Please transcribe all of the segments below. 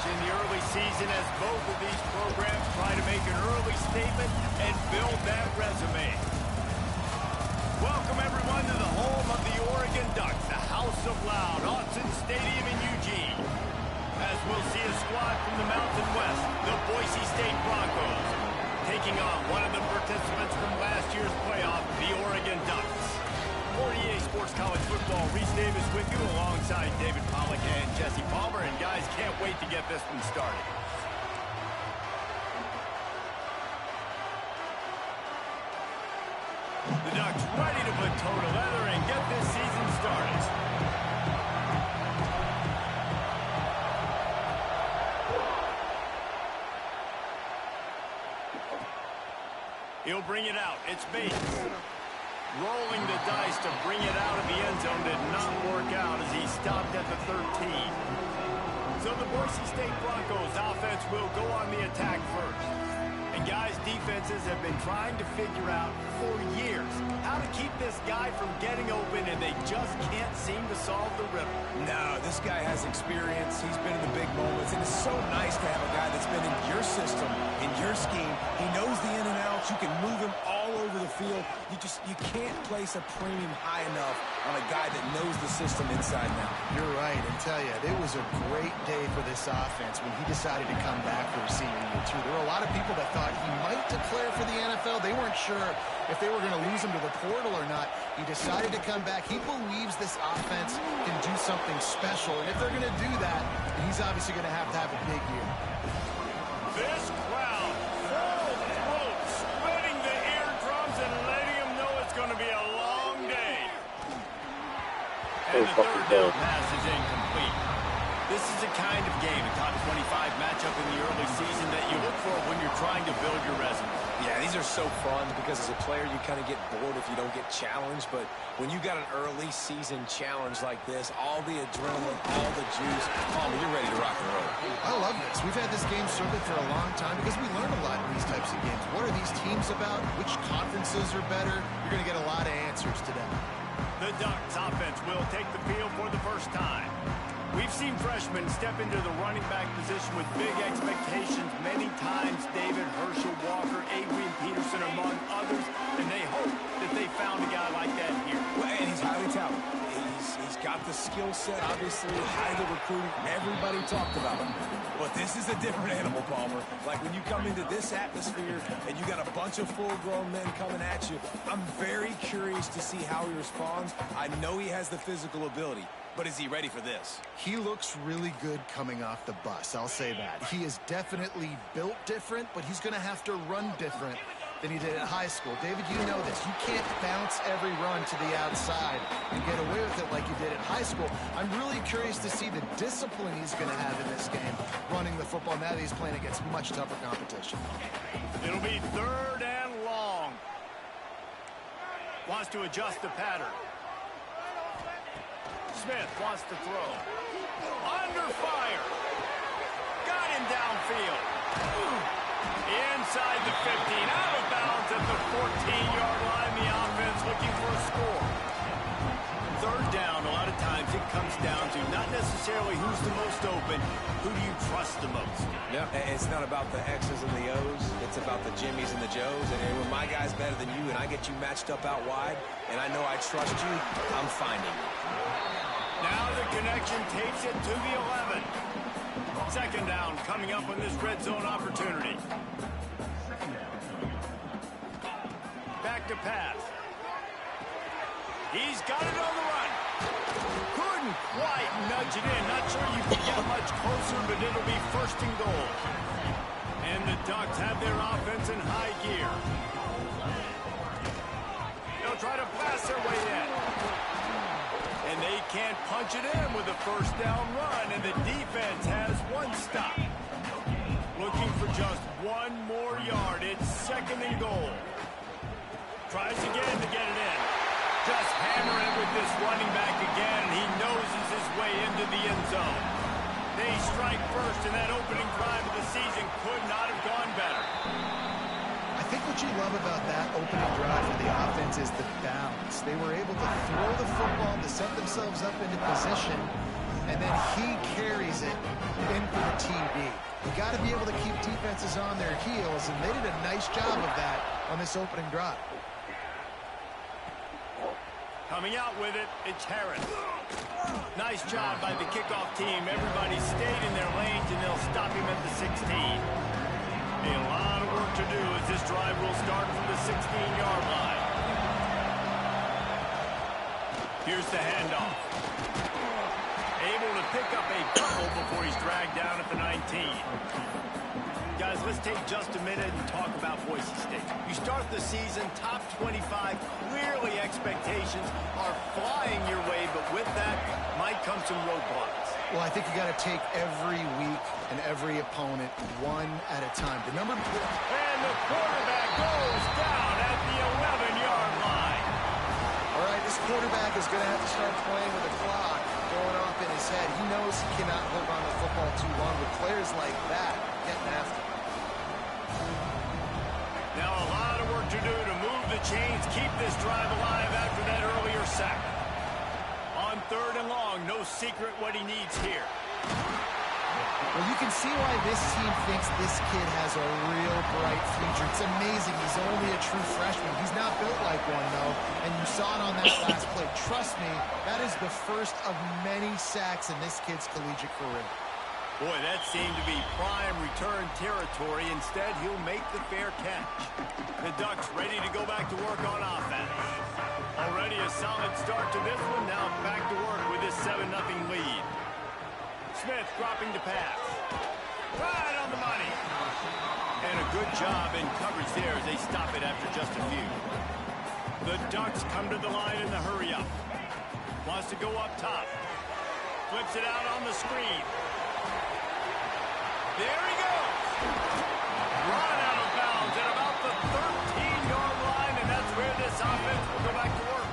in the early season as both of these programs try to make an early statement and build that resume. Welcome, everyone, to the home of the Oregon Ducks, the House of Loud, Autzen Stadium in Eugene. As we'll see a squad from the Mountain West, the Boise State Broncos, taking on one of the participants from last year's playoff, the Oregon Ducks. For EA Sports College Football, Reese Davis with you alongside David Pollack and Jesse Palmer. And guys, can't wait to get this one started. The Ducks ready to put toe to leather and get this season started. He'll bring it out. It's Bates. Rolling the dice to bring it out of the end zone did not work out as he stopped at the 13. So the Boise State Broncos offense will go on the attack first. And guys, defenses have been trying to figure out for years how to keep this guy from getting open, and they just can't seem to solve the riddle. No, this guy has experience. He's been in the big moments, and it's so nice to have a guy that's been in your system, in your scheme. He knows the in and outs. You can move him all over the field. You can't place a premium high enough on a guy that knows the system inside and out. You're right, and tell you, it was a great day for this offense when he decided to come back for his senior year, too. There were a lot of people that thought he might declare for the NFL. They weren't sure if they were going to lose him to the portal or not. He decided to come back. He believes this offense can do something special, and if they're going to do that, he's obviously going to have a big year. This crowd, full throat, splitting the eardrums and letting them know it's going to be a long day. And the third down pass is incomplete. This is the kind of game, a top 25 matchup in the early season that you look for when you're trying to build your resume. Yeah, these are so fun because as a player, you kind of get bored if you don't get challenged. But when you got an early season challenge like this, all the adrenaline, all the juice, you're ready to rock and roll. I love this. We've had this game circled for a long time because we learn a lot in these types of games. What are these teams about? Which conferences are better? You're going to get a lot of answers today. The Ducks offense will take the field for the first time. We've seen freshmen step into the running back position with big expectations many times. David, Herschel, Walker, Adrian Peterson, among others. And they hope that they found a guy like that here. Well, and he's highly talented. He's got the skill set, obviously, highly recruited. Everybody talked about him. But this is a different animal, Palmer. Like when you come into this atmosphere and you got a bunch of full-grown men coming at you, I'm very curious to see how he responds. I know he has the physical ability. But is he ready for this? He looks really good coming off the bus, I'll say that. He is definitely built different, but he's going to have to run different than he did at high school. David, you know this. You can't bounce every run to the outside and get away with it like you did at high school. I'm really curious to see the discipline he's going to have in this game, running the football now that he's playing against much tougher competition. It'll be third and long. Wants to adjust the pattern. Smith wants to throw. Under fire. Got him downfield. Inside the 15. Out of bounds at the 14-yard line. The offense looking for a score. Third down, a lot of times it comes down to not necessarily who's the most open, who do you trust the most? Yeah, it's not about the X's and the O's. It's about the Jimmys and the Joes. And when my guy's better than you and I get you matched up out wide, and I know I trust you, I'm finding you. Now the connection takes it to the 11. Second down coming up on this red zone opportunity. Back to pass. He's got it on the run. Couldn't quite nudge it in. Not sure you can get much closer, but it'll be first and goal. And the Ducks have their offense in high gear. They'll try to blast their way in. And they can't punch it in with a first down run, and the defense has one stop. Looking for just one more yard. It's second and goal. Tries again to get it in. Just hammer it with this running back again. He noses his way into the end zone. They strike first, and that opening drive of the season could not have gone better. I think what you love about that opening drive for the offense is the balance. They were able to throw the football to set themselves up into position, and then he carries it win for the TD. You got to be able to keep defenses on their heels, and they did a nice job of that on this opening drive. Coming out with it, it's Harris. Nice job by the kickoff team. Everybody stayed in their lanes, and they'll stop him at the 16. A lot of work to do as this drive will start from the 16-yard line. Here's the handoff. Able to pick up a couple before he's dragged down at the 19. Guys, let's take just a minute and talk about Boise State. You start the season top 25. Clearly expectations are flying your way, but with that might come some roadblocks. Well, I think you got to take every week and every opponent one at a time. And the quarterback goes down at the 11-yard line. All right, this quarterback is going to have to start playing with the clock going off in his head. He knows he cannot hold on to the football too long with players like that getting after him. Now a lot of work to do to move the chains, keep this drive alive after that earlier sack. On 3rd and long, no secret what he needs here. Well, you can see why this team thinks this kid has a real bright future. It's amazing. He's only a true freshman. He's not built like one, though, and you saw it on that last play. Trust me, that is the first of many sacks in this kid's collegiate career. Boy, that seemed to be prime return territory. Instead, he'll make the fair catch. The Ducks ready to go back to work on offense. Already a solid start to this one. Now back to work with this 7-0 lead. Smith dropping to pass. Right on the money. And a good job in coverage there as they stop it after just a few. The Ducks come to the line in the hurry-up. Wants to go up top. Flips it out on the screen. There he goes. Run out of bounds at about the 13-yard line, and that's where this offense will go back to work.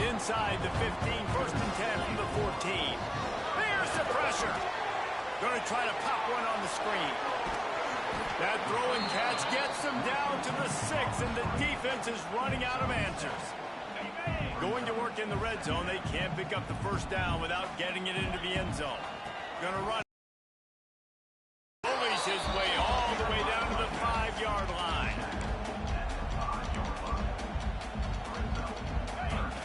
Inside the 15, 1st and 10 from the 14. There's the pressure. Going to try to pop one on the screen. That throw and catch gets them down to the 6, and the defense is running out of answers. Going to work in the red zone. They can't pick up the 1st down without getting it into the end zone. Going to run. Bullies his way all the way down to the 5-yard line.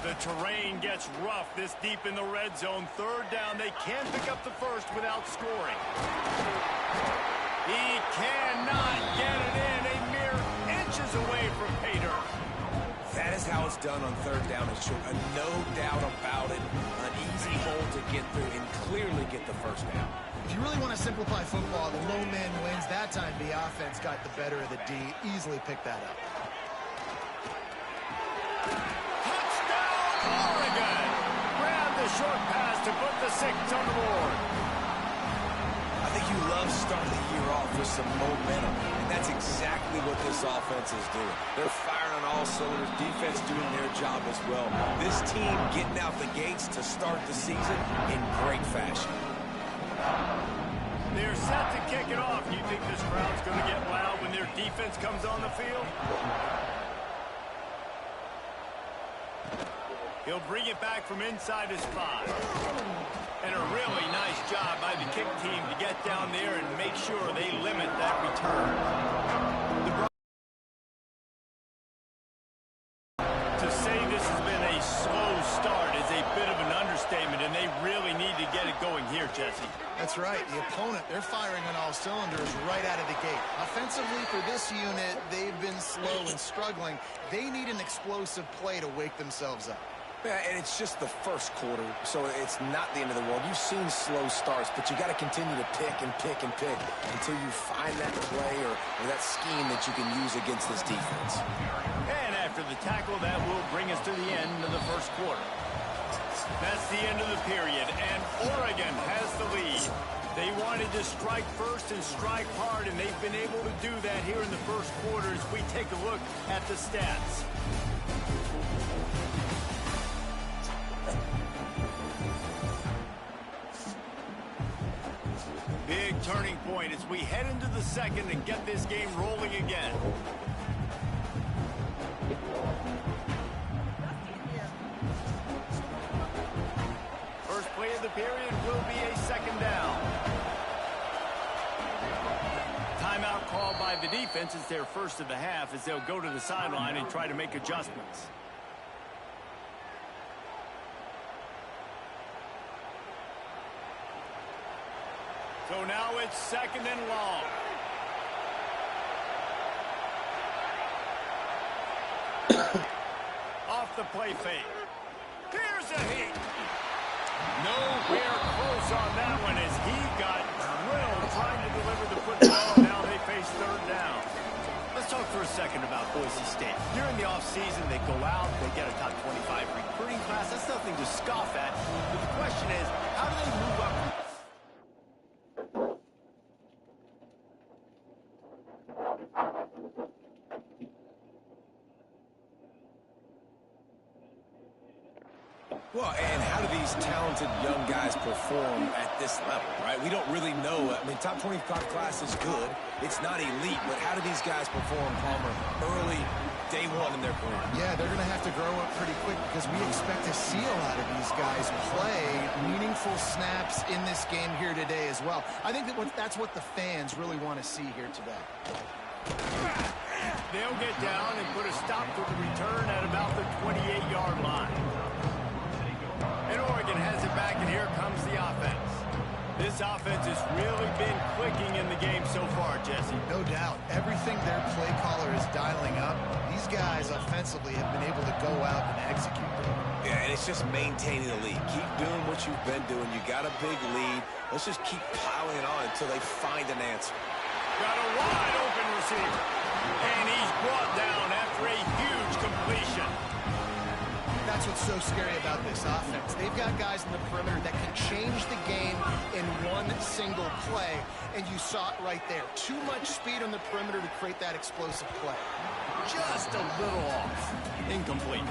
The terrain gets rough this deep in the red zone. 3rd down. They can't pick up the 1st without scoring. He cannot get it in. A mere inches away from pay dirt. That is how it's done on 3rd down and short. No doubt about it. An easy hole to get through and clearly get the 1st down. If you really want to simplify football, the low man wins. That time the offense got the better of the D. Easily picked that up. Touchdown, Oregon! Grab the short pass to put the 6 on the board. I think you love starting the year off with some momentum, and that's exactly what this offense is doing. They're firing on all cylinders, defense doing their job as well. This team getting out the gates to start the season in great fashion. They're set to kick it off. Do you think this crowd's going to get loud when their defense comes on the field? He'll bring it back from inside his 5. And a really nice job by the kick team to get down there and make sure they limit that return. To say this has been a slow start is a bit of an understatement, and they really need to get it going here, Jesse. That's right. The opponent, they're firing on all cylinders right out of the gate. Offensively, for this unit, they've been slow and struggling. They need an explosive play to wake themselves up. Yeah, and it's just the 1st quarter, so it's not the end of the world. You've seen slow starts, but you got to continue to pick and pick and pick until you find that play or that scheme that you can use against this defense. And after the tackle, that will bring us to the end of the 1st quarter. That's the end of the period, and Oregon has the lead. They wanted to strike first and strike hard, and they've been able to do that here in the 1st quarter as we take a look at the stats. Big turning point as we head into the 2nd and get this game rolling again. First play of the period will be a 2nd down. the defense, it's their first of the half as they'll go to the sideline and try to make adjustments. So now it's 2nd and long. Off the play fake. Here's a hit. Nowhere close on that one as he got drilled trying to deliver the football. Now they face 3rd down. Let's talk for a second about Boise State. During the offseason, they go out, they get a top 25 recruiting class. That's nothing to scoff at. But the question is, how do they move up? Well, and how do these talented young guys perform at this level, right? We don't really know. I mean, top 25 class is good. It's not elite, but how do these guys perform, Palmer, early, day one in their career? Yeah, they're going to have to grow up pretty quick because we expect to see a lot of these guys play meaningful snaps in this game here today as well. I think that's what the fans really want to see here today. They'll get down and put a stop to the return at about the 28-yard line. And Oregon has it back, and here comes the offense. This offense has really been clicking in the game so far, Jesse. No doubt. Everything their play caller is dialing up, these guys offensively have been able to go out and execute. Yeah, and it's just maintaining the lead. Keep doing what you've been doing. You got a big lead. Let's just keep piling it on until they find an answer. Got a wide open receiver. And he's brought down after a huge completion. That's what's so scary about this offense. They've got guys in the perimeter that can change the game in one single play, and you saw it right there. Too much speed on the perimeter to create that explosive play. Just a little off. Incomplete.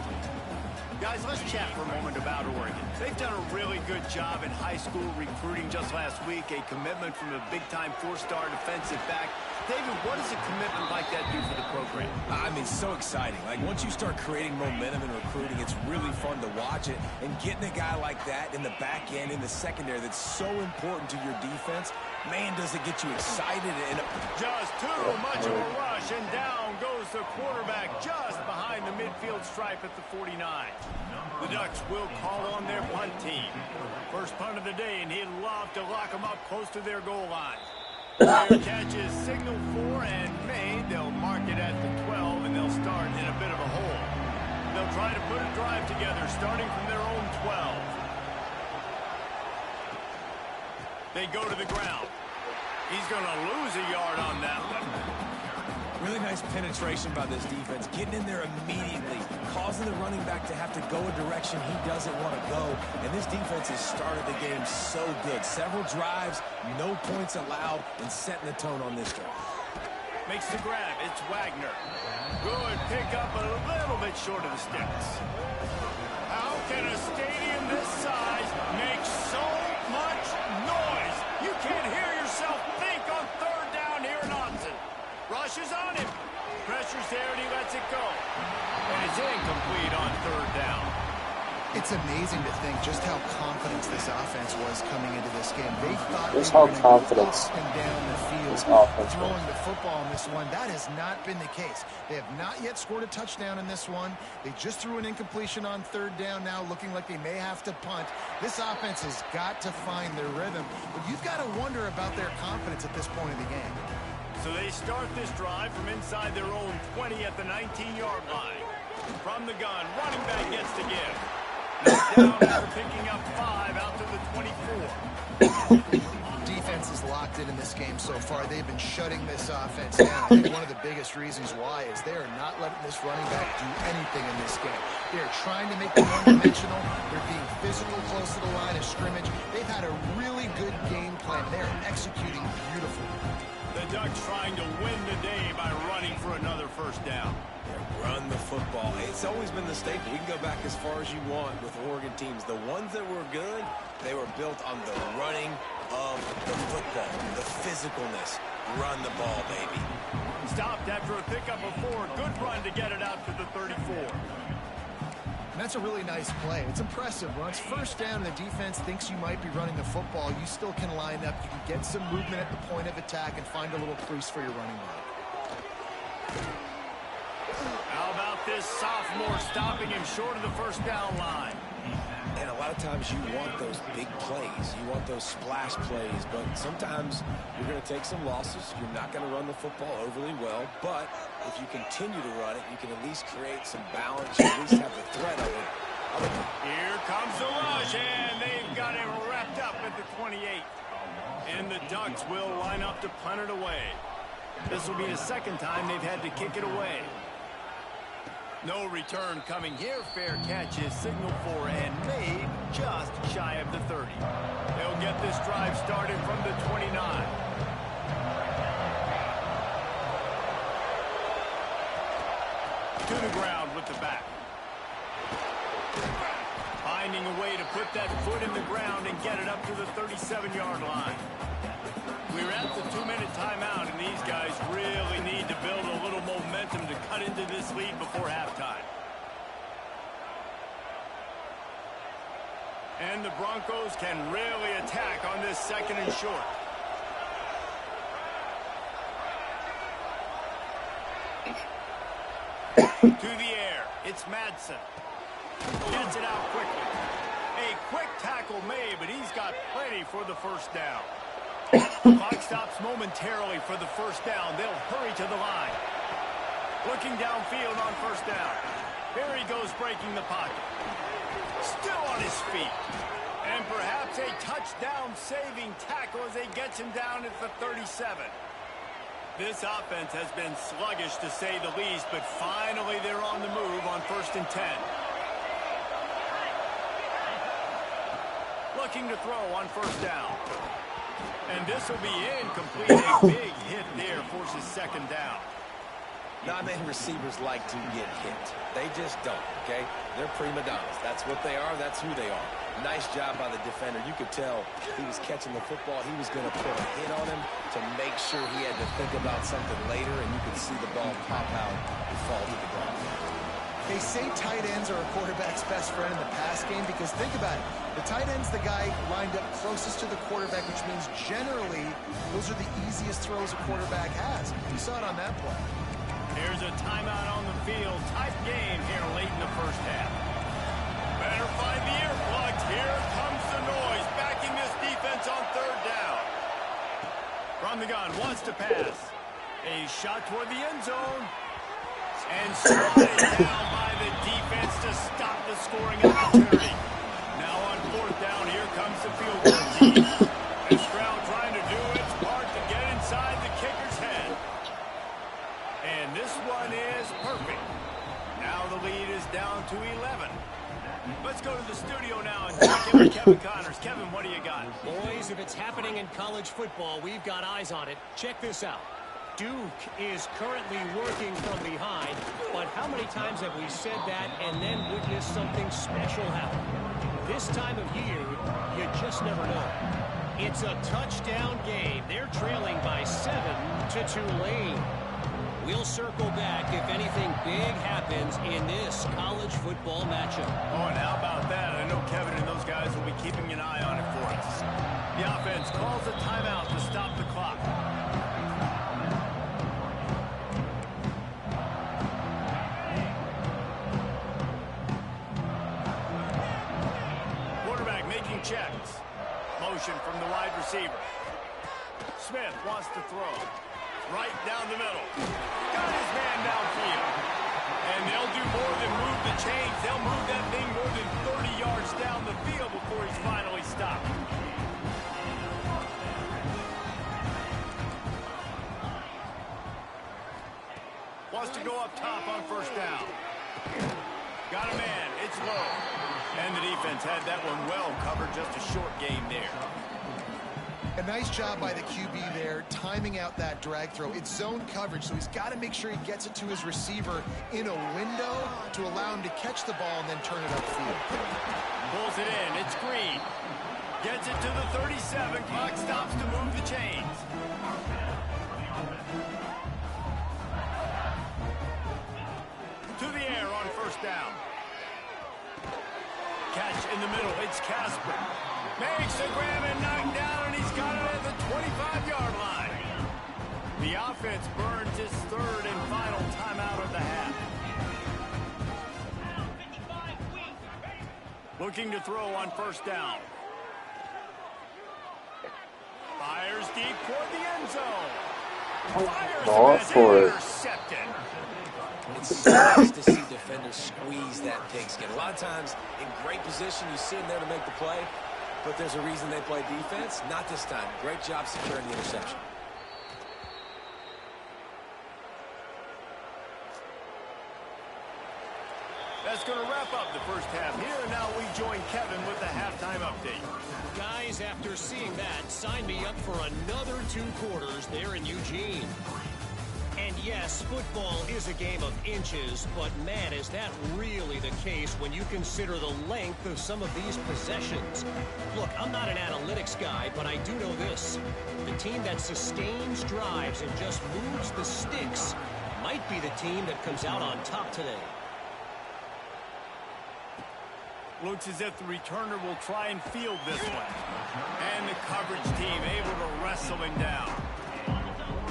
Guys, let's chat for a moment about Oregon. They've done a really good job in high school recruiting just last week, a commitment from a big-time 4-star defensive back. David, what does a commitment like that do for the program? I mean, so exciting. Like, once you start creating momentum in recruiting, it's really fun to watch it. And getting a guy like that in the back end, in the secondary, that's so important to your defense, man, does it get you excited. And just too much of a rush, and down goes the quarterback just behind the midfield stripe at the 49. The Ducks will call on their punt team. First punt of the day, and he'd love to lock them up close to their goal line. Their catch is signaled for and made. They'll mark it at the 12, and they'll start in a bit of a hole. They'll try to put a drive together, starting from their own 12. They go to the ground. He's going to lose a yard on that one. Really nice penetration by this defense, getting in there immediately, causing the running back to have to go a direction he doesn't want to go. And this defense has started the game so good. Several drives, no points allowed, and setting the tone on this drive. Makes the grab. It's Wagner. Good pick up, a little bit short of the sticks. How can a stadium this size make so much noise? You can't hear yourself think on 3rd down here in Austin. Rushes on him. Pressure's there, and he lets it go. And it's incomplete on 3rd down. It's amazing to think just how confident this offense was coming into this game. They thought Just they how were going to go confidence up and down the field this offense throwing was. the football in this one. That has not been the case. They have not yet scored a touchdown in this one. They just threw an incompletion on 3rd down now, looking like they may have to punt. This offense has got to find their rhythm. But you've got to wonder about their confidence at this point of the game. So they start this drive from inside their own 20 at the 19-yard line. From the gun, running back gets to give. Knocked down after picking up 5 out to the 24. Defense is locked in this game so far. They've been shutting this offense down. I think one of the biggest reasons why is they are not letting this running back do anything in this game. They are trying to make them one-dimensional. They're being physical close to the line of scrimmage. They've had a really good game plan. They're executing beautifully. The Ducks trying to win the day by running for another 1st down. Run the football. It's always been the staple. We can go back as far as you want with Oregon teams. The ones that were good, they were built on the running of the football, the physicalness. Run the ball, baby. Stopped after a pickup of 4. Good run to get it out to the 34. And that's a really nice play. It's impressive. When it's 1st down and the defense thinks you might be running the football, you still can line up. You can get some movement at the point of attack and find a little crease for your running back. How about this sophomore stopping him short of the first down line? And a lot of times you want those big plays. You want those splash plays. But sometimes you're going to take some losses. You're not going to run the football overly well. But if you continue to run it, you can at least create some balance. You at least have the threat of it. Here comes the rush, and they've got him wrapped up at the 28. And the Ducks will line up to punt it away. This will be the second time they've had to kick it away. No return coming here. Fair catch is signaled for and made just shy of the 30. They'll get this drive started from the 29. To the ground with the back. Finding a way to put that foot in the ground and get it up to the 37-yard line. We're at the 2-minute timeout, and these guys really need to build a little momentum to cut into this lead before halftime. And the Broncos can really attack on this second and short. To the air, it's Madsen. Gets it out quickly. A quick tackle made, but he's got plenty for the first down. Clock stops momentarily for the first down. They'll hurry to the line. Looking downfield on first down. Here he goes breaking the pocket. Still on his feet. And perhaps a touchdown-saving tackle as he gets him down at the 37. This offense has been sluggish to say the least, but finally they're on the move on 1st and 10. Looking to throw on first down. And this will be incomplete. A big hit there forces second down. Not many receivers like to get hit. They just don't, okay? They're prima donnas. That's what they are. That's who they are. Nice job by the defender. You could tell he was catching the football. He was going to put a hit on him to make sure he had to think about something later, and you could see the ball pop out and fall to the ground. They say tight ends are a quarterback's best friend in the pass game because think about it. The tight end's the guy lined up closest to the quarterback, which means generally those are the easiest throws a quarterback has. You saw it on that play. Here's a timeout on the field. Tight game here late in the first half. Better find the earplugs. Here comes the noise. Backing this defense on third down. From the gun, wants to pass. A shot toward the end zone. And slowed down by the defense to stop the scoring opportunity. Now on fourth down, here comes the field goal team. And Stroud trying to do its part to get inside the kicker's head. And this one is perfect. Now the lead is down to 11. Let's go to the studio now and check in with Kevin Connors. Kevin, what do you got? Boys, if it's happening in college football, we've got eyes on it. Check this out. Duke is currently working from behind, but how many times have we said that and then witnessed something special happen? This time of year, you just never know. It's a touchdown game. They're trailing by 7 to Tulane. We'll circle back if anything big happens in this college football matchup. Oh, and how about that? I know Kevin and those guys will be keeping an eye on it for us. The offense calls a timeout to stop the clock. Quarterback making checks. Motion from the wide receiver. Smith wants to throw. Right down the middle. Got his man downfield. And they'll do more than move the chains. They'll move that thing more than 30 yards down the field before he's finally stopped. Wants to go up top on first down. Got a man. It's low. And the defense had that one well covered. Just a short game there. A nice job by the QB there, timing out that drag throw. It's zone coverage, so he's got to make sure he gets it to his receiver in a window to allow him to catch the ball and then turn it upfield. Pulls it in. It's Green. Gets it to the 37. Clock stops to move the chains. To the air on first down. Catch in the middle. It's Casper. Makes the grab and knocked down, and he's got it at the 25-yard line. The offense burns its third and final Looking to throw on first down. Fires deep toward the end zone. Fires him as intercepted. It's nice to see defenders squeeze that pigskin. A lot of times, in great position, you see them there to make the play, but there's a reason they play defense. Not this time. Great job securing the interception. That's going to wrap up the first half here, and now we join Kevin with the halftime update. Guys, after seeing that, sign me up for another 2 quarters there in Eugene. And yes, football is a game of inches, but man, is that really the case when you consider the length of some of these possessions. Look, I'm not an analytics guy, but I do know this. The team that sustains drives and just moves the sticks might be the team that comes out on top today. Looks as if the returner will try and field this one. And the coverage team able to wrestle him down.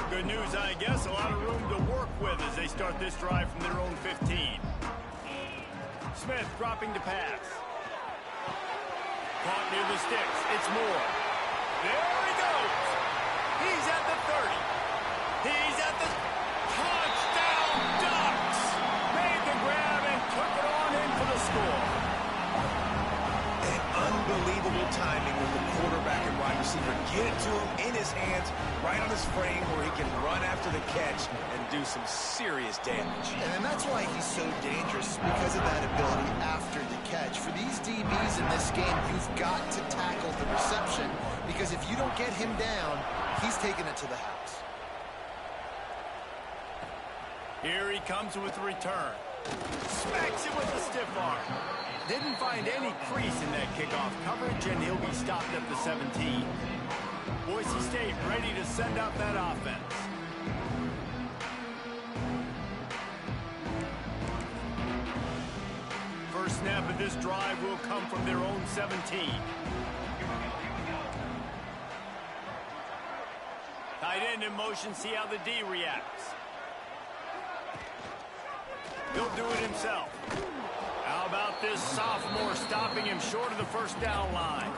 Good news, I guess, a lot of room to work with as they start this drive from their own 15. Smith dropping to pass. Caught near the sticks. It's Moore. There he goes. He's at the 30. He's at the touchdown Ducks. Made the grab and took it on in for the score. Unbelievable timing with the quarterback and wide receiver. Get it to him in his hands, right on his frame where he can run after the catch and do some serious damage. And that's why he's so dangerous, because of that ability after the catch. For these DBs in this game, you've got to tackle the reception, because if you don't get him down, he's taking it to the house. Here he comes with the return. Smacks it with a stiff arm. Didn't find any crease in that kickoff coverage, and he'll be stopped at the 17. Boise State ready to send out that offense. First snap of this drive will come from their own 17. Tight end in motion, see how the D reacts. He'll do it himself. How about this sophomore stopping him short of the first down line?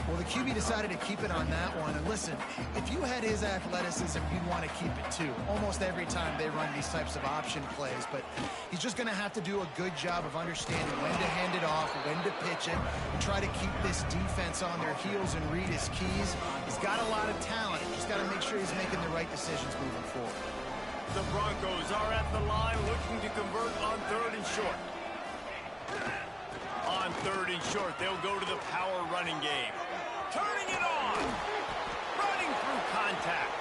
Well, the QB decided to keep it on that one. And listen, if you had his athleticism, you'd want to keep it too. Almost every time they run these types of option plays. But he's just going to have to do a good job of understanding when to hand it off, when to pitch it, and try to keep this defense on their heels and read his keys. He's got a lot of talent. Just got to make sure he's making the right decisions moving forward. The Broncos are at the line looking to convert on 3rd and short. On 3rd and short, they'll go to the power running game. Turning it on. Running through contact.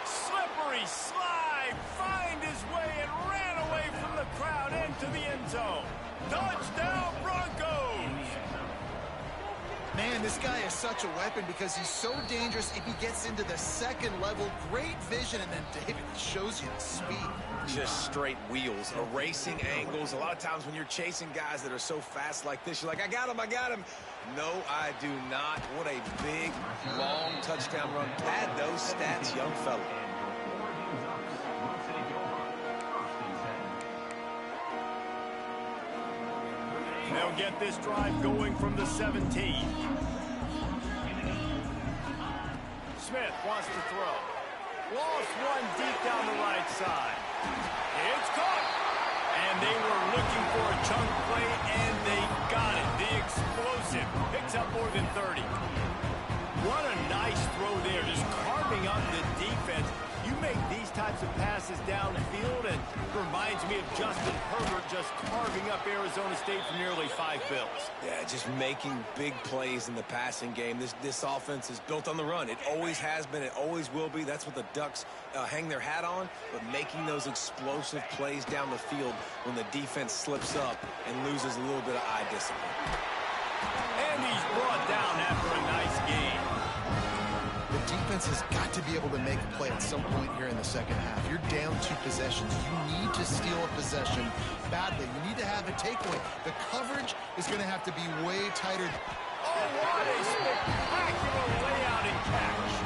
Slippery slide. Find his way and ran away from the crowd into the end zone. Touchdown Broncos. Man, this guy is such a weapon because he's so dangerous if he gets into the second level. Great vision, and then David shows you the speed. Just straight wheels, erasing angles. A lot of times when you're chasing guys that are so fast like this, you're like, I got him, I got him. No, I do not. What a big, long touchdown run. Pad those stats, young fella. They'll get this drive going from the 17. Smith wants to throw. Lost one deep down the right side. It's caught. And they were looking for a chunk play, and they got it. The explosive picks up more than 30. What a nice throw there, just carving up the defense. You make these types of passes down the field, and reminds me of Justin Herbert just carving up Arizona State for nearly 5 bills. Yeah, just making big plays in the passing game. This offense is built on the run. It always has been. It always will be. That's what the Ducks hang their hat on, but making those explosive plays down the field when the defense slips up and loses a little bit of eye discipline. And he's brought down after a nice game. The defense has got to be able to make a play at some point here in the second half. You're down 2 possessions. You need to steal a possession badly. You need to have a takeaway. The coverage is going to have to be way tighter. Oh, what a spectacular layout and catch.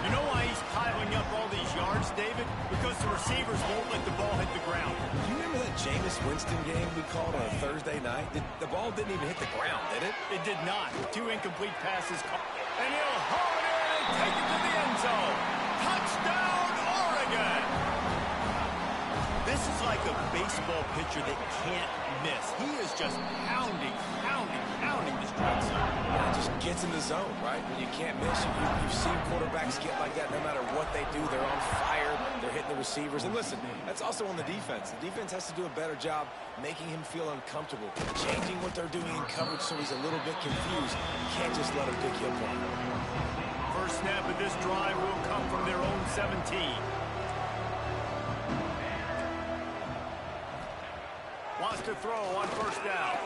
You know why he's piling up all these yards, David? Because the receivers won't let the ball hit the ground. Do you remember that Jameis Winston game we called on a Thursday night? The ball didn't even hit the ground, did it? It did not. 2 incomplete passes. And he'll haul it in and take it to the end zone. Touchdown, Oregon! This is like a baseball pitcher that can't miss. He is just pounding the strike zone. Yeah, it just gets in the zone, right? When you can't miss, you've seen quarterbacks get like that no matter what they do. They're on fire. They're hitting the receivers. And listen, that's also on the defense. The defense has to do a better job making him feel uncomfortable, changing what they're doing in coverage so he's a little bit confused. You can't just let him pick you apart. First snap of this drive will come from their own 17. Wants to throw on first down.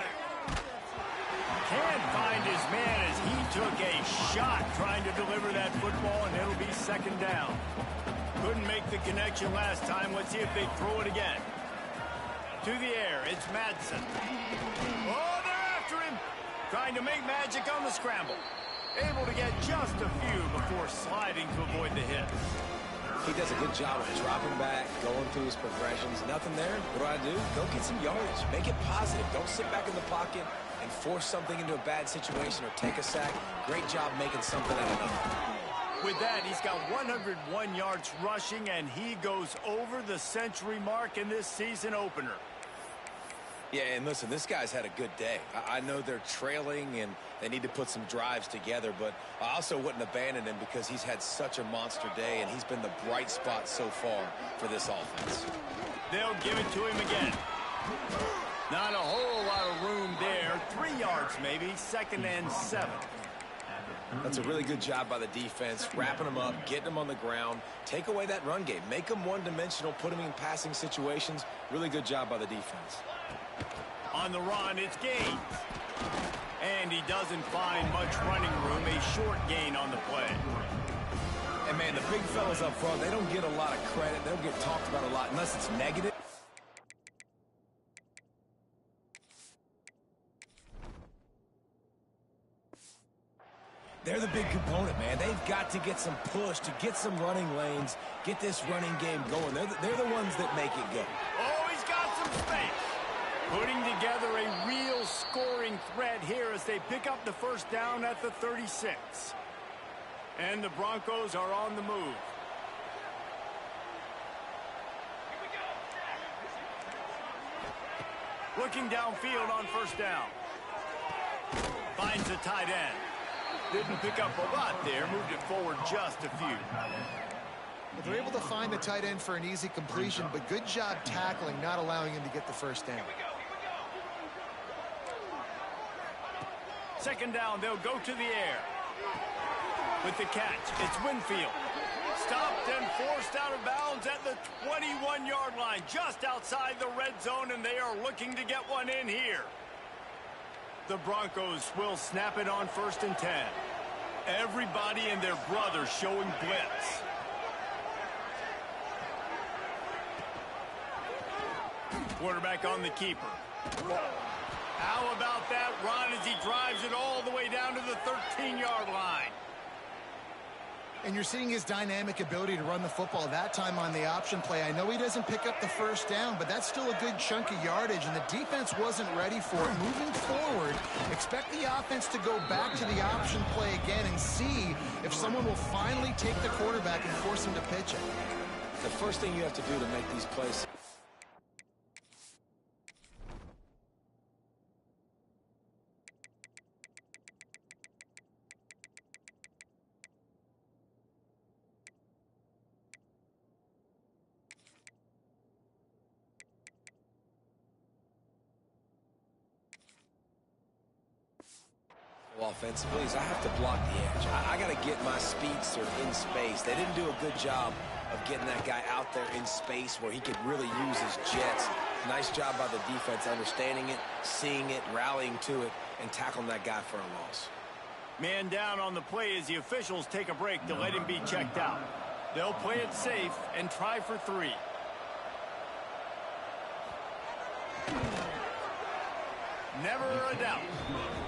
Can't find his man as he took a shot trying to deliver that football, and it'll be second down. Couldn't make the connection last time. Let's see if they throw it again. To the air, it's Madsen. Oh, they're after him. Trying to make magic on the scramble. Able to get just a few before sliding to avoid the hit. He does a good job of dropping back, going through his progressions. Nothing there. What do? Go get some yardage. Make it positive. Don't sit back in the pocket and force something into a bad situation or take a sack. Great job making something out of nothing. With that, he's got 101 yards rushing, and he goes over the century mark in this season opener. Yeah, and listen, this guy's had a good day. I know they're trailing and they need to put some drives together, but I also wouldn't abandon him because he's had such a monster day, and he's been the bright spot so far for this offense. They'll give it to him again. Not a whole lot of room there. 3 yards maybe, 2nd and 7. That's a really good job by the defense, wrapping them up, getting them on the ground. Take away that run game. Make them one-dimensional, put them in passing situations. Really good job by the defense. On the run, it's Gaines. And he doesn't find much running room. A short gain on the play. And, man, the big fellas up front, they don't get a lot of credit. They don't get talked about a lot unless it's negative. They're the big component, man. They've got to get some push, to get some running lanes, get this running game going. They're the ones that make it go. Oh, he's got some space. Putting together a real scoring threat here as they pick up the first down at the 36. And the Broncos are on the move. Looking downfield on first down. Finds a tight end. Didn't pick up a lot there. Moved it forward just a few. They're able to find the tight end for an easy completion, but good job tackling, not allowing him to get the first down. Second down, they'll go to the air. With the catch, it's Winfield. Stopped and forced out of bounds at the 21-yard line, just outside the red zone, and they are looking to get one in here. The Broncos will snap it on 1st and 10. Everybody and their brother showing blitz. Quarterback on the keeper. How about that run as he drives it all the way down to the 13-yard line? And you're seeing his dynamic ability to run the football, that time on the option play. I know he doesn't pick up the first down, but that's still a good chunk of yardage, and the defense wasn't ready for it. Moving forward, expect the offense to go back to the option play again and see if someone will finally take the quarterback and force him to pitch it. The first thing you have to do to make these plays. Offensively is I have to block the edge. I got to get my speedster in space. They didn't do a good job of getting that guy out there in space where he could really use his jets. Nice job by the defense understanding it, seeing it, rallying to it, and tackling that guy for a loss. Man down on the play as the officials take a break to let him be checked out. They'll play it safe and try for 3. Never a doubt.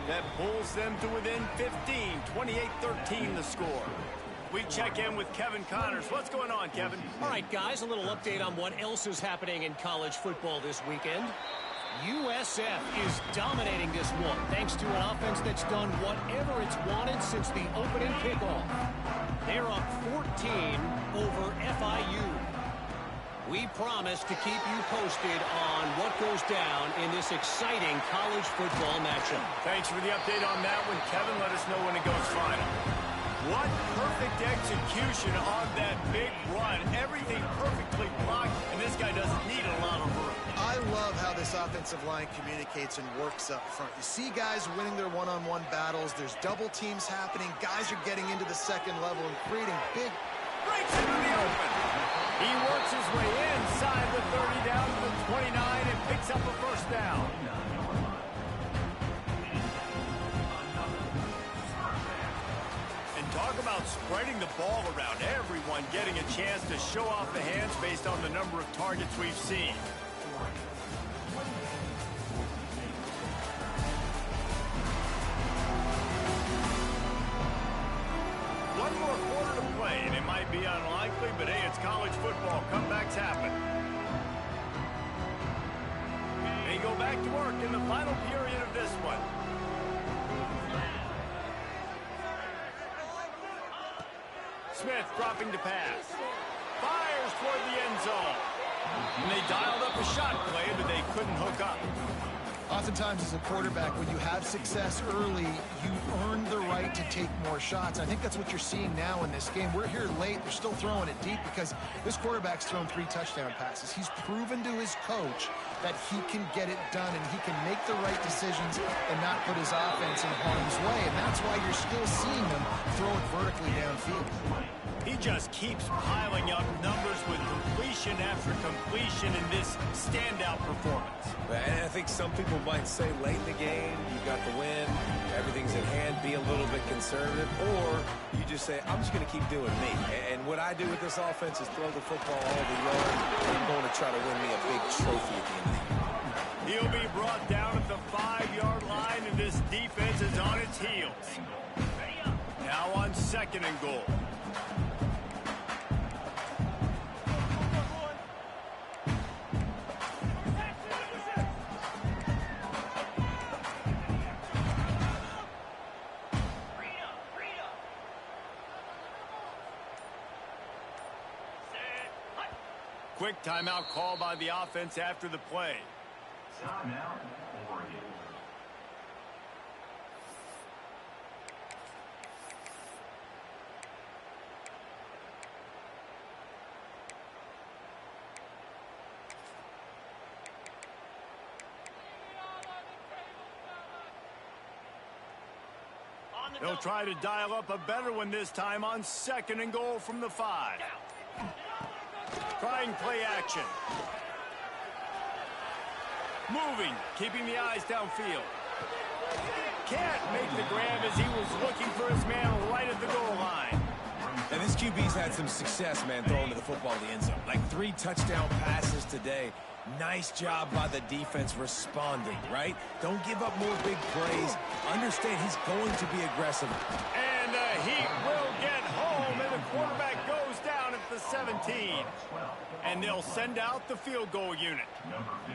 That pulls them to within 15, 28-13 the score. We check in with Kevin Connors. What's going on, Kevin? All right, guys, a little update on what else is happening in college football this weekend. USF is dominating this one thanks to an offense that's done whatever it's wanted since the opening kickoff. They're up 14 over FIU. We promise to keep you posted on what goes down in this exciting college football matchup. Thanks for the update on that one, Kevin. Let us know when it goes final. What perfect execution on that big run. Everything perfectly blocked, and this guy doesn't need a lot of room. I love how this offensive line communicates and works up front. You see guys winning their one-on-one battles. There's double teams happening. Guys are getting into the second level and creating big... Breaks into the open. He works his way inside the 30 down to the 29 and picks up a first down. And talk about spreading the ball around. Everyone getting a chance to show off the hands based on the number of targets we've seen. One more quarter to play, and it might be unlikely, but hey, it's college football. Comebacks happen. They go back to work in the final period of this one. Smith dropping to pass. Fires toward the end zone. And they dialed up a shot play, but they couldn't hook up. Oftentimes as a quarterback, when you have success early, you earn the right to take more shots. I think that's what you're seeing now in this game. We're here late. They're still throwing it deep because this quarterback's thrown 3 touchdown passes. He's proven to his coach that he can get it done and he can make the right decisions and not put his offense in harm's way. And that's why you're still seeing them throw it vertically downfield. He just keeps piling up numbers with completion after completion in this standout performance. And I think some people might say late in the game, you got the win, everything's in hand, be a little bit conservative, or you just say, I'm just going to keep doing me. And what I do with this offense is throw the football all the yard, and I'm going to try to win me a big trophy at the end of the year. He'll be brought down at the 5-yard line, and this defense is on its heels. Now on 2nd and goal. Quick timeout call by the offense after the play. Timeout, Oregon. They'll try to dial up a better one this time on 2nd and goal from the 5. Trying play action. Moving, keeping the eyes downfield. Can't make the grab as he was looking for his man right at the goal line. And this QB's had some success, man, throwing to the football in the end zone. Like 3 touchdown passes today. Nice job by the defense responding, right? Don't give up more big plays. Understand he's going to be aggressive. And he will get home, and the quarterback goes down at the 17. And they'll send out the field goal unit.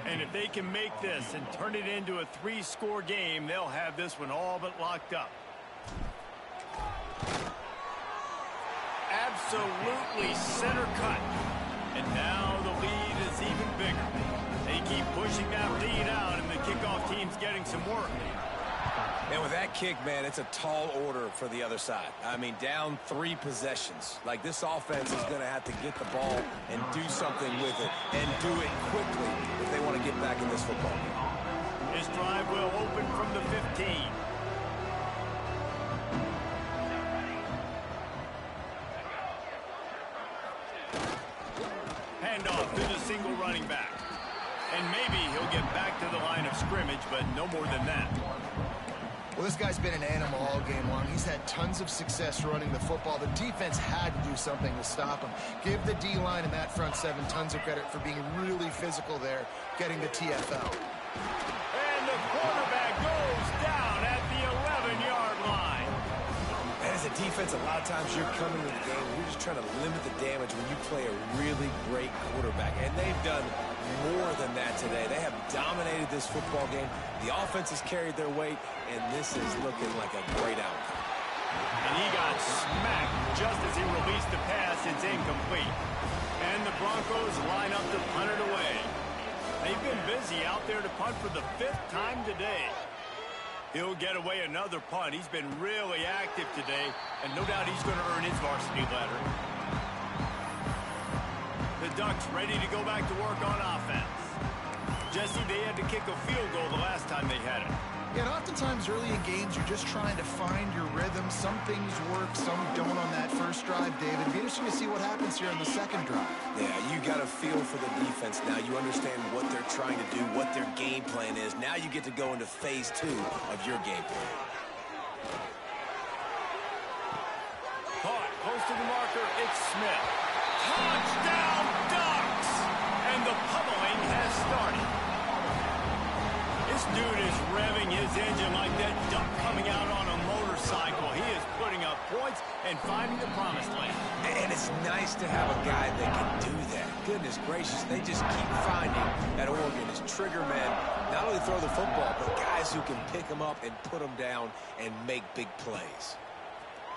And if they can make this and turn it into a 3-score game, they'll have this one all but locked up. Absolutely center cut. And now the lead is even bigger. They keep pushing that lead out, and the kickoff team's getting some work. And with that kick, man, it's a tall order for the other side. I mean, down 3 possessions. Like, this offense is going to have to get the ball and do something with it, and do it quickly if they want to get back in this football game. This drive will open from the 15. Handoff to the single running back. And maybe he'll get back to the line of scrimmage, but no more than that. Well, this guy's been an animal all game long. He's had tons of success running the football. The defense had to do something to stop him. Give the D-line and that front 7 tons of credit for being really physical there, getting the TFL. And the quarterback goes down at the 11-yard line. And as a defense, a lot of times you're coming to the game and you're just trying to limit the damage when you play a really great quarterback. And they've done more than that today. They have dominated this football game. The offense has carried their weight, and this is looking like a great outcome. And he got smacked just as he released the pass. It's incomplete. And the Broncos line up to punt it away. They've been busy out there to punt for the 5th time today. He'll get away another punt. He's been really active today, and no doubt he's going to earn his varsity letter. The Ducks ready to go back to work on offense. Jesse, they had to kick a field goal the last time they had it. Yeah, and oftentimes early in games, you're just trying to find your rhythm. Some things work, some don't on that first drive, David. It'd be interesting to see what happens here on the second drive. Yeah, you got a feel for the defense now. You understand what they're trying to do, what their game plan is. Now you get to go into phase 2 of your game plan. Caught, close to the marker, it's Smith. Touchdown, Ducks! And the pummeling has started. This dude is revving his engine like that duck coming out on a motorcycle. He is putting up points and finding the promised land. And it's nice to have a guy that can do that. Goodness gracious, they just keep finding at Oregon as trigger men, not only throw the football, but guys who can pick them up and put them down and make big plays.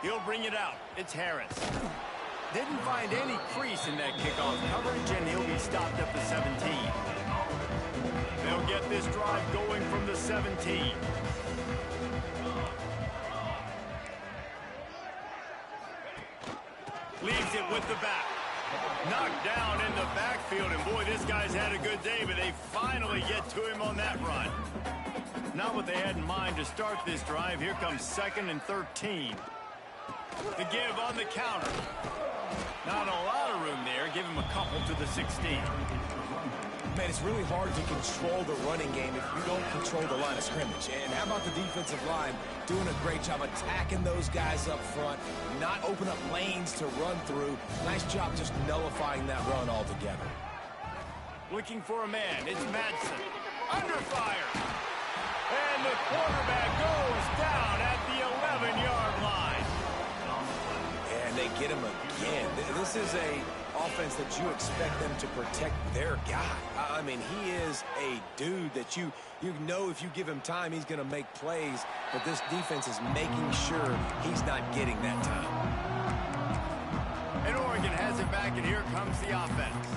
He'll bring it out. It's Harris. Didn't find any crease in that kickoff coverage, and he'll be stopped at the 17. They'll get this drive going from the 17. Leaves it with the back. Knocked down in the backfield, and boy, this guy's had a good day, but they finally get to him on that run. Not what they had in mind to start this drive. Here comes 2nd and 13. The give on the counter. Not a lot of room there. Give him a couple to the 16. Man, it's really hard to control the running game if you don't control the line of scrimmage. And how about the defensive line doing a great job attacking those guys up front, not open up lanes to run through. Nice job just nullifying that run altogether. Looking for a man. It's Madsen. Under fire. And the quarterback goes down at the 11-yard line. And they get him again. This is a offense that you expect them to protect their guy. I mean, he is a dude that you know if you give him time, he's going to make plays, but this defense is making sure he's not getting that time. And Oregon has it back, and here comes the offense.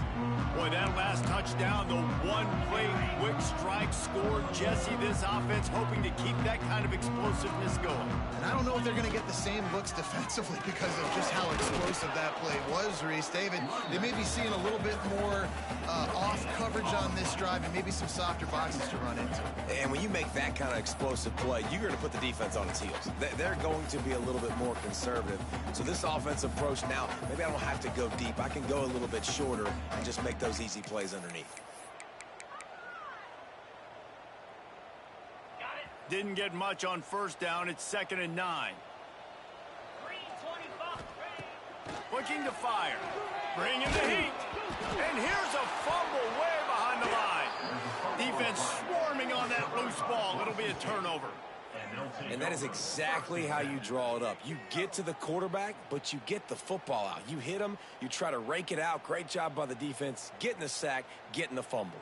Boy, that last touchdown, the one-play quick strike score. Jesse, this offense hoping to keep that kind of explosiveness going. And I don't know if they're going to get the same looks defensively because of just how explosive that play was, Reese. David, they may be seeing a little bit more off coverage on this drive and maybe some softer boxes to run into. And when you make that kind of explosive play, you're going to put the defense on its heels. They're going to be a little bit more conservative. So this offensive approach now, maybe I don't have to go deep. I can go a little bit shorter and just make those easy plays underneath. Didn't get much on first down. It's 2nd and 9. Looking to fire. Bringing the heat. And here's a fumble way behind the line. Defense swarming on that loose ball. It'll be a turnover. And that is exactly how you draw it up. You get to the quarterback, but you get the football out. You hit him, you try to rake it out. Great job by the defense, getting the sack, getting the fumble.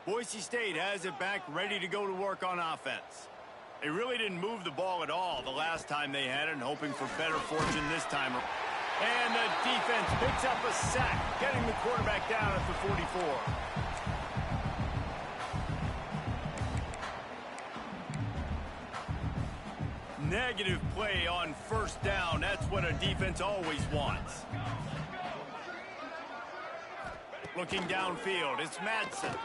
Boise State has it back, ready to go to work on offense. They really didn't move the ball at all the last time they had it, and hoping for better fortune this time. And the defense picks up a sack, getting the quarterback down at the 44. Negative play on first down. That's what a defense always wants. Looking downfield, it's Madsen.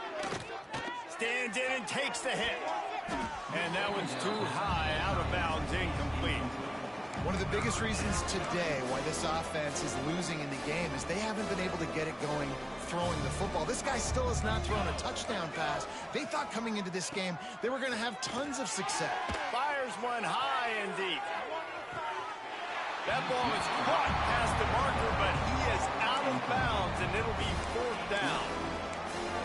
Stands in and takes the hit. And that one's too high, out of bounds, incomplete. One of the biggest reasons today why this offense is losing in the game is they haven't been able to get it going throwing the football. This guy still has not thrown a touchdown pass. They thought coming into this game they were going to have tons of success. Fires one high and deep. That ball is caught past the marker, but he is out of bounds, and it'll be 4th down.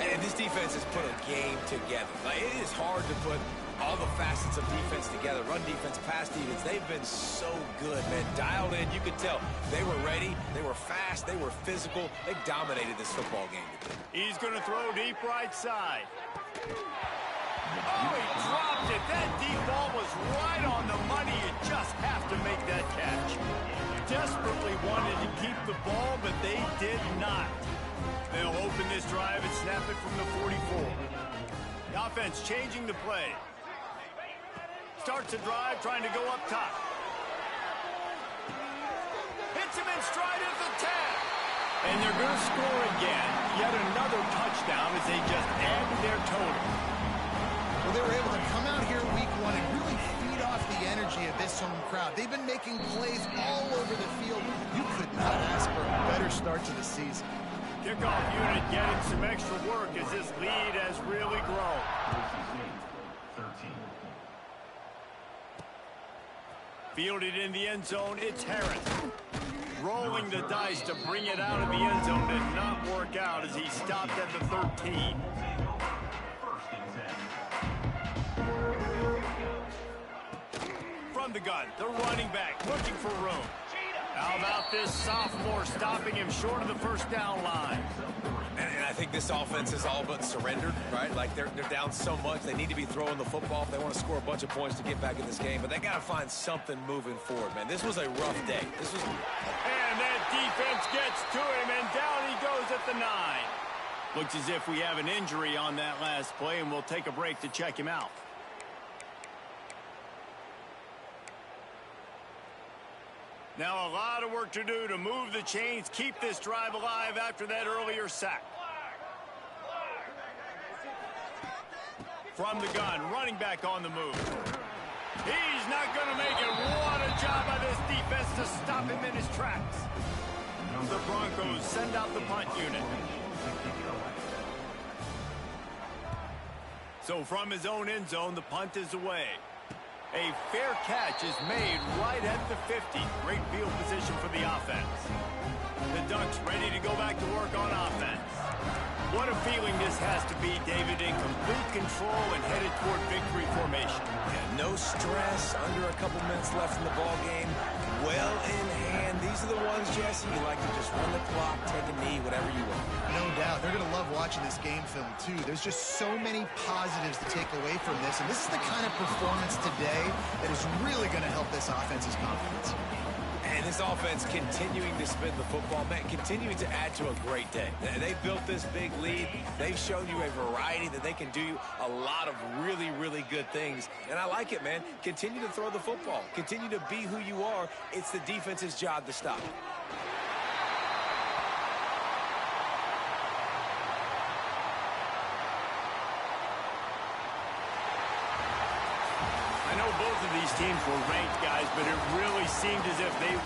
And this defense has put a game together. Like, it is hard to put all the facets of defense together. Run defense, pass defense. They've been so good, man. Dialed in. You could tell they were ready. They were fast. They were physical. They dominated this football game today. He's going to throw deep right side. Oh, he dropped it. That deep ball was right on the money. You just have to make that catch. Desperately wanted to keep the ball, but they did not. They'll open this drive and snap it from the 44. The offense changing the play. Starts a drive, trying to go up top. Hits him in stride at the 10. And they're going to score again. Yet another touchdown as they just add to their total. Well, they were able to come out here week one and really feed off the energy of this home crowd. They've been making plays all over the field. You could not ask for a better start to the season. Kickoff unit getting some extra work as this lead has really grown. 13. Fielded in the end zone, it's Harris. Rolling the dice to bring it out of the end zone did not work out as he stopped at the 13. From the gun, the running back looking for room. How about this sophomore stopping him short of the first down line? And I think this offense is all but surrendered, right? Like, they're down so much. They need to be throwing the football if they want to score a bunch of points to get back in this game. But they got to find something moving forward, man. This was a rough day. And that defense gets to him, and down he goes at the 9. Looks as if we have an injury on that last play, and we'll take a break to check him out. Now a lot of work to do to move the chains, keep this drive alive after that earlier sack. From the gun, running back on the move. He's not going to make it. What a job by this defense to stop him in his tracks. The Broncos send out the punt unit. So from his own end zone, the punt is away. A fair catch is made right at the 50. Great field position for the offense. The Ducks ready to go back to work on offense. What a feeling this has to be, David, in complete control and headed toward victory formation. Yeah, no stress, under a couple minutes left in the ball game. Well in hand. These are the ones, Jesse, you like to just run the clock, take a knee, whatever you want. No doubt. They're going to love watching this game film, too. There's just so many positives to take away from this, and this is the kind of performance today that is really going to help this offense's confidence. And this offense continuing to spin the football, man, continuing to add to a great day. They built this big lead. They've shown you a variety that they can do a lot of really, really good things. And I like it, man. Continue to throw the football. Continue to be who you are. It's the defense's job to stop. I know both of these teams were ranked, guys, but it really seemed as if they